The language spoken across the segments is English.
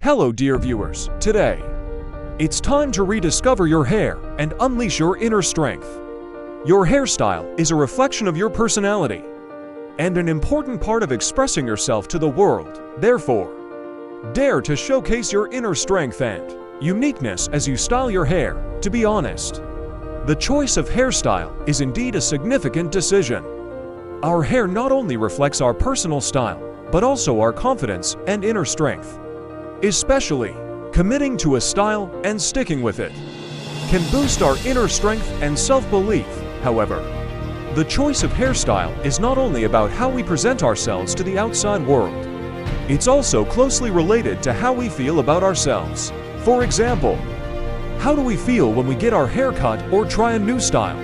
Hello dear viewers, today, it's time to rediscover your hair and unleash your inner strength. Your hairstyle is a reflection of your personality and an important part of expressing yourself to the world. Therefore, dare to showcase your inner strength and uniqueness as you style your hair. To be honest, the choice of hairstyle is indeed a significant decision. Our hair not only reflects our personal style, but also our confidence and inner strength. Especially, committing to a style and sticking with it can boost our inner strength and self-belief. However, the choice of hairstyle is not only about how we present ourselves to the outside world. It's also closely related to how we feel about ourselves. For example, how do we feel when we get our hair cut or try a new style?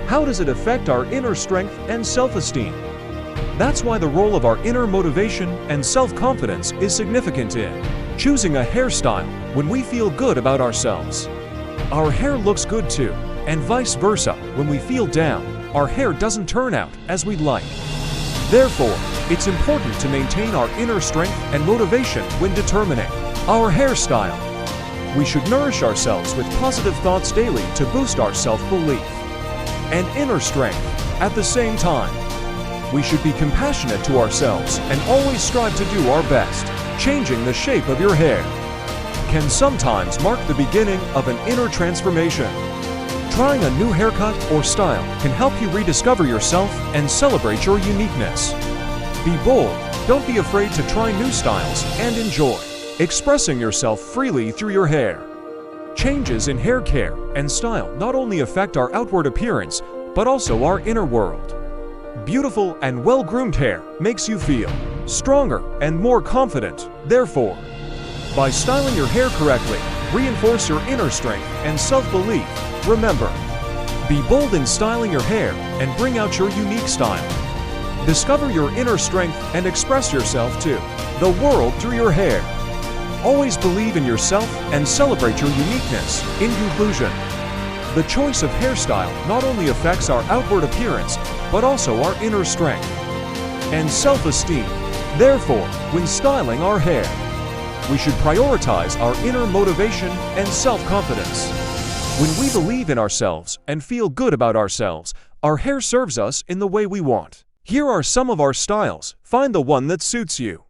How does it affect our inner strength and self-esteem? That's why the role of our inner motivation and self-confidence is significant in choosing a hairstyle when we feel good about ourselves. Our hair looks good too, and vice versa. When we feel down, our hair doesn't turn out as we'd like. Therefore, it's important to maintain our inner strength and motivation when determining our hairstyle. We should nourish ourselves with positive thoughts daily to boost our self-belief and inner strength. At the same time, we should be compassionate to ourselves and always strive to do our best. Changing the shape of your hair can sometimes mark the beginning of an inner transformation. Trying a new haircut or style can help you rediscover yourself and celebrate your uniqueness. Be bold, don't be afraid to try new styles and enjoy expressing yourself freely through your hair. Changes in hair care and style not only affect our outward appearance, but also our inner world. Beautiful and well-groomed hair makes you feel stronger and more confident. Therefore, by styling your hair correctly, reinforce your inner strength and self-belief. Remember, be bold in styling your hair and bring out your unique style. Discover your inner strength and express yourself to the world through your hair. Always believe in yourself and celebrate your uniqueness. In conclusion, the choice of hairstyle not only affects our outward appearance, but also our inner strength and self-esteem. Therefore, when styling our hair, we should prioritize our inner motivation and self-confidence. When we believe in ourselves and feel good about ourselves, our hair serves us in the way we want. Here are some of our styles. Find the one that suits you.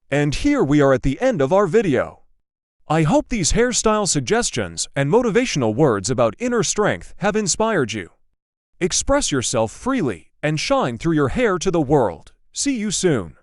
And here we are at the end of our video. I hope these hairstyle suggestions and motivational words about inner strength have inspired you. Express yourself freely and shine through your hair to the world. See you soon.